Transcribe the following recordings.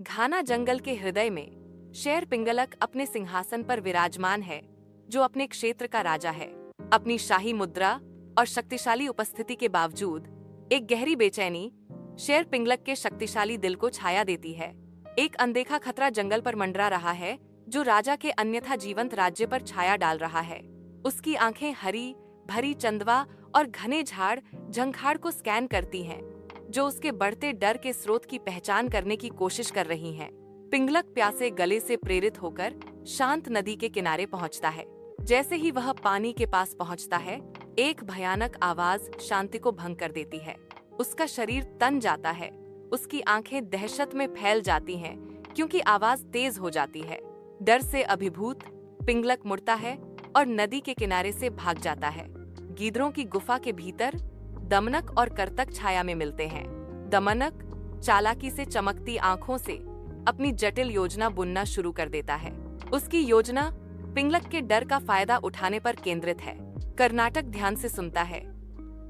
घाना जंगल के हृदय में शेर पिंगलक अपने सिंहासन पर विराजमान है, जो अपने क्षेत्र का राजा है। अपनी शाही मुद्रा और शक्तिशाली उपस्थिति के बावजूद एक गहरी बेचैनी शेर पिंगलक के शक्तिशाली दिल को छाया देती है। एक अनदेखा खतरा जंगल पर मंडरा रहा है, जो राजा के अन्यथा जीवंत राज्य पर छाया डाल रहा है। उसकी आंखें हरी भरी चंदवा और घने झाड़ झंखाड़ को स्कैन करती हैं, जो उसके बढ़ते डर के स्रोत की पहचान करने की कोशिश कर रही हैं। पिंगलक प्यासे गले से प्रेरित होकर शांत नदी के किनारे पहुंचता है। जैसे ही वह पानी के पास पहुंचता है, एक भयानक आवाज शांति को भंग कर देती है। उसका शरीर तन जाता है, उसकी आंखें दहशत में फैल जाती हैं, क्योंकि आवाज तेज हो जाती है। डर से अभिभूत पिंगलक मुड़ता है और नदी के किनारे से भाग जाता है। गीदड़ों की गुफा के भीतर दमनक और करतक छाया में मिलते हैं। दमनक चालाकी से चमकती आंखों से अपनी जटिल योजना बुनना शुरू कर देता है। उसकी योजना पिंगलक के डर का फायदा उठाने पर केंद्रित है। कर्नाटक ध्यान से सुनता है।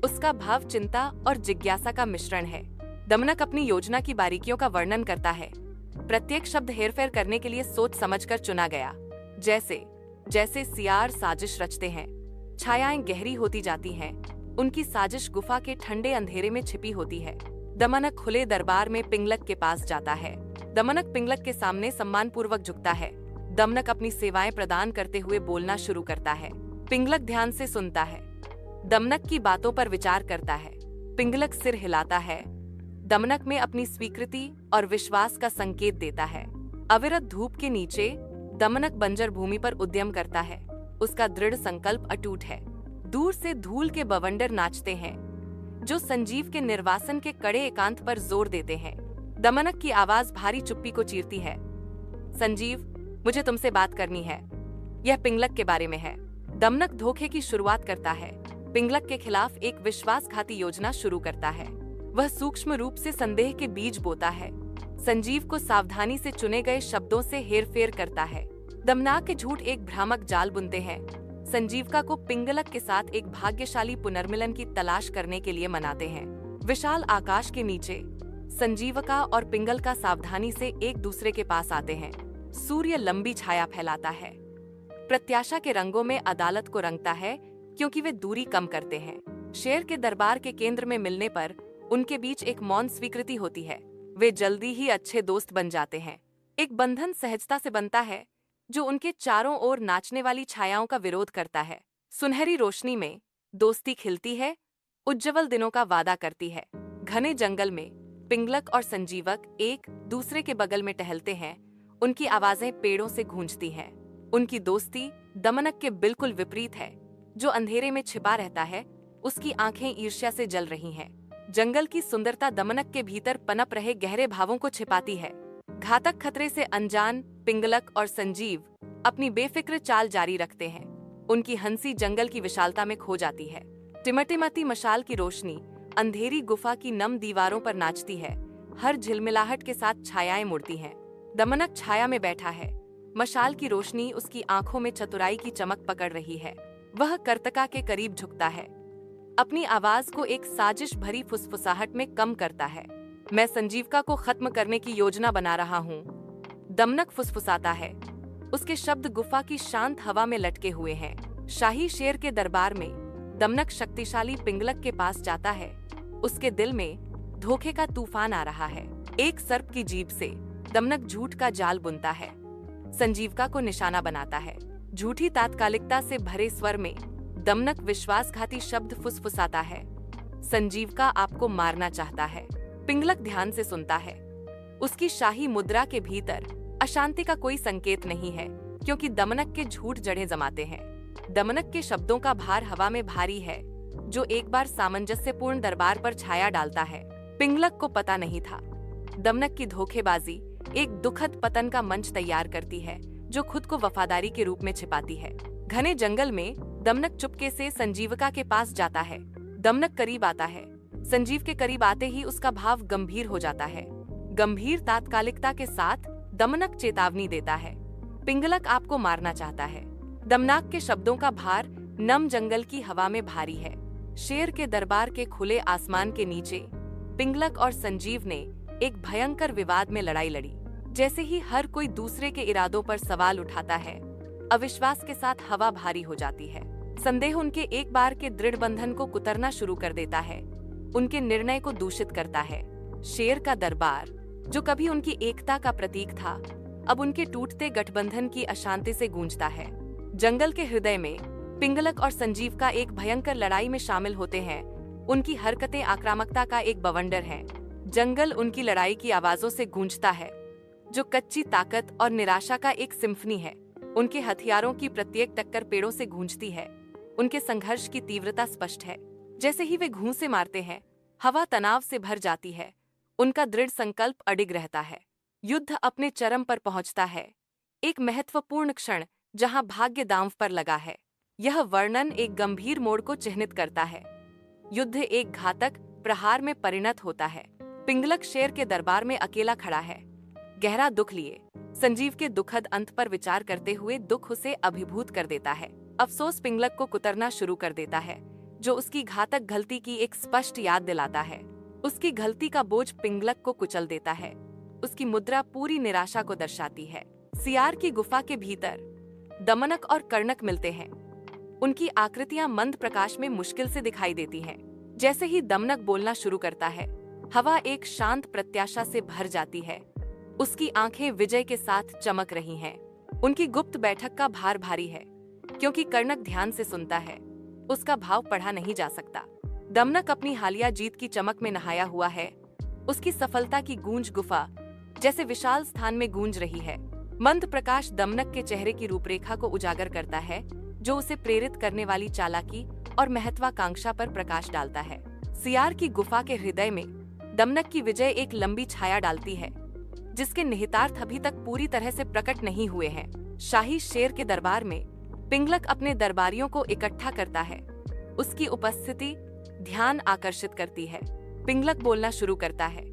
उसका भाव चिंता और जिज्ञासा का मिश्रण है। दमनक अपनी योजना की बारीकियों का वर्णन करता है। प्रत्येक शब्द हेरफेर करने के लिए सोच समझकर चुना गया। जैसे जैसे सियार साजिश रचते हैं, छायाएं गहरी होती जाती हैं, उनकी साजिश गुफा के ठंडे अंधेरे में छिपी होती है। दमनक खुले दरबार में पिंगलक के पास जाता है। दमनक पिंगलक के सामने सम्मानपूर्वक झुकता है। दमनक अपनी सेवाएं प्रदान करते हुए बोलना शुरू करता है। पिंगलक ध्यान से सुनता है, दमनक की बातों पर विचार करता है। पिंगलक सिर हिलाता है, दमनक में अपनी स्वीकृति और विश्वास का संकेत देता है। अविरत धूप के नीचे दमनक बंजर भूमि पर उद्यम करता है। उसका दृढ़ संकल्प अटूट है। दूर से धूल के बवंडर नाचते हैं, जो संजीव के निर्वासन के कड़े एकांत पर जोर देते हैं। दमनक की आवाज भारी चुप्पी को चीरती है। संजीव, मुझे तुमसे बात करनी है। यह पिंगलक के बारे में है। दमनक धोखे की शुरुआत करता है। पिंगलक के खिलाफ एक विश्वासघाती योजना शुरू करता है। वह सूक्ष्म रूप से संदेह के बीज बोता है। संजीव को सावधानी से चुने गए शब्दों से हेरफेर करता है। दमनक के झूठ एक भ्रामक जाल बुनते हैं। संजीविका को पिंगलक के साथ एक भाग्यशाली पुनर्मिलन की तलाश करने के लिए मनाते हैं। विशाल आकाश के नीचे संजीविका और पिंगलका सावधानी से एक दूसरे के पास आते हैं। सूर्य लंबी छाया फैलाता है, प्रत्याशा के रंगों में अदालत को रंगता है, क्योंकि वे दूरी कम करते हैं। शेर के दरबार के केंद्र में मिलने पर उनके बीच एक मौन स्वीकृति होती है। वे जल्दी ही अच्छे दोस्त बन जाते हैं। एक बंधन सहजता से बनता है, जो उनके चारों ओर नाचने वाली छायाओं का विरोध करता है। सुनहरी रोशनी में दोस्ती खिलती है, उज्जवल दिनों का वादा करती है। घने जंगल में पिंगलक और संजीवक एक दूसरे के बगल में टहलते हैं। उनकी आवाजें पेड़ों से गूंजती हैं। उनकी दोस्ती दमनक के बिल्कुल विपरीत है, जो अंधेरे में छिपा रहता है। उसकी आंखें ईर्ष्या से जल रही हैं। जंगल की सुंदरता दमनक के भीतर पनप रहे गहरे भावों को छिपाती है। घातक खतरे से अनजान पिंगलक और संजीव अपनी बेफिक्र चाल जारी रखते हैं। उनकी हंसी जंगल की विशालता में खो जाती है। टिमटिमाती मशाल की रोशनी अंधेरी गुफा की नम दीवारों पर नाचती है। हर झिलमिलाहट के साथ छायाएं मुड़ती हैं। दमनक छाया में बैठा है। मशाल की रोशनी उसकी आंखों में चतुराई की चमक पकड़ रही है। वह कर्तका के करीब झुकता है, अपनी आवाज को एक साजिश भरी फुसफुसाहट में कम करता है। मैं संजीविका को खत्म करने की योजना बना रहा हूँ, दमनक फुसफुसाता है। उसके शब्द गुफा की शांत हवा में लटके हुए हैं। शाही शेर के दरबार में दमनक शक्तिशाली पिंगलक के पास जाता है। उसके दिल में धोखे का तूफान आ रहा है। एक सर्प की जीभ से दमनक झूठ का जाल बुनता है, संजीविका को निशाना बनाता है। झूठी तात्कालिकता से भरे स्वर में दमनक विश्वासघाती शब्द फुसफुसाता है। संजीविका आपको मारना चाहता है। पिंगलक ध्यान से सुनता है। उसकी शाही मुद्रा के भीतर अशांति का कोई संकेत नहीं है, क्योंकि दमनक के झूठ जड़ें जमाते हैं। दमनक के शब्दों का भार हवा में भारी है, जो एक बार सामंजस्यपूर्ण दरबार पर छाया डालता है। पिंगलक को पता नहीं था, दमनक की धोखेबाजी एक दुखद पतन का मंच तैयार करती है, जो खुद को वफादारी के रूप में छिपाती है। घने जंगल में दमनक चुपके से संजीविका के पास जाता है। दमनक करीब आता है। संजीव के करीब आते ही उसका भाव गंभीर हो जाता है। गंभीर तात्कालिकता के साथ दमनक चेतावनी देता है, पिंगलक आपको मारना चाहता है। दमनक के शब्दों का भार नम जंगल की हवा में भारी है। शेर के दरबार के खुले आसमान के नीचे पिंगलक और संजीव ने एक भयंकर विवाद में लड़ाई लड़ी। जैसे ही हर कोई दूसरे के इरादों पर सवाल उठाता है, अविश्वास के साथ हवा भारी हो जाती है। संदेह उनके एक बार के दृढ़ बंधन को कुतरना शुरू कर देता है, उनके निर्णय को दूषित करता है। शेर का दरबार, जो कभी उनकी एकता का प्रतीक था, अब उनके टूटते गठबंधन की अशांति से गूंजता है। जंगल के हृदय में पिंगलक और संजीव का एक भयंकर लड़ाई में शामिल होते हैं। उनकी हरकतें आक्रामकता का एक बवंडर हैं। जंगल उनकी लड़ाई की आवाजों से गूंजता है, जो कच्ची ताकत और निराशा का एक सिम्फनी है। उनके हथियारों की प्रत्येक टक्कर पेड़ों से गूंजती है। उनके संघर्ष की तीव्रता स्पष्ट है। जैसे ही वे घूंसे मारते हैं, हवा तनाव से भर जाती है। उनका दृढ़ संकल्प अडिग रहता है। युद्ध अपने चरम पर पहुंचता है। एक महत्वपूर्ण क्षण जहां भाग्य दांव पर लगा है। यह वर्णन एक गंभीर मोड़ को चिह्नित करता है। युद्ध एक घातक प्रहार में परिणत होता है। पिंगलक शेर के दरबार में अकेला खड़ा है, गहरा दुख लिए। संजीव के दुखद अंत पर विचार करते हुए दुख उसे अभिभूत कर देता है। अफसोस पिंगलक को कुतरना शुरू कर देता है, जो उसकी घातक गलती की एक स्पष्ट याद दिलाता है। उसकी गलती का बोझ पिंगलक को कुचल देता है। उसकी मुद्रा पूरी निराशा को दर्शाती है। सियार की गुफा के भीतर दमनक और कर्णक मिलते हैं। उनकी आकृतियां मंद प्रकाश में मुश्किल से दिखाई देती हैं। जैसे ही दमनक बोलना शुरू करता है, हवा एक शांत प्रत्याशा से भर जाती है। उसकी आंखें विजय के साथ चमक रही हैं। उनकी गुप्त बैठक का भार भारी है, क्योंकि कर्णक ध्यान से सुनता है। उसका भाव पढ़ा नहीं जा सकता। दमनक अपनी हालिया जीत की चमक में नहाया हुआ है। उसकी सफलता की गूंज गुफा जैसे विशाल स्थान में गूंज रही है। मंद प्रकाश दमनक के चेहरे की रूपरेखा को उजागर करता है, जो उसे प्रेरित करने वाली चालाकी और महत्वाकांक्षा पर प्रकाश डालता है। सियार की गुफा के हृदय में दमनक की विजय एक लंबी छाया डालती है, जिसके निहितार्थ अभी तक पूरी तरह से प्रकट नहीं हुए हैं। शाही शेर के दरबार में पिंगलक अपने दरबारियों को इकट्ठा करता है। उसकी उपस्थिति ध्यान आकर्षित करती है। पिंगलक बोलना शुरू करता है।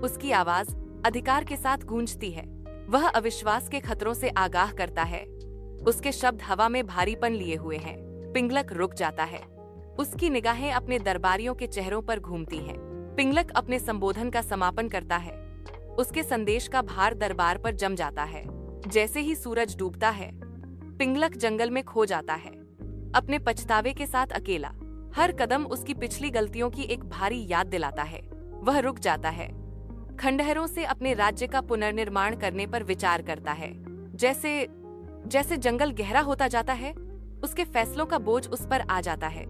उसकी आवाज अधिकार के साथ गूंजती है। वह अविश्वास के खतरों से आगाह करता है। उसके शब्द हवा में भारीपन लिए हुए हैं। पिंगलक रुक जाता है। उसकी निगाहें अपने दरबारियों के चेहरों पर घूमती हैं। पिंगलक अपने संबोधन का समापन करता है। उसके संदेश का भार दरबार पर जम जाता है। जैसे ही सूरज डूबता है, पिंगलक जंगल में खो जाता है, अपने पछतावे के साथ अकेला। हर कदम उसकी पिछली गलतियों की एक भारी याद दिलाता है। वह रुक जाता है, खंडहरों से अपने राज्य का पुनर्निर्माण करने पर विचार करता है। जैसे जैसे जंगल गहरा होता जाता है, उसके फैसलों का बोझ उस पर आ जाता है।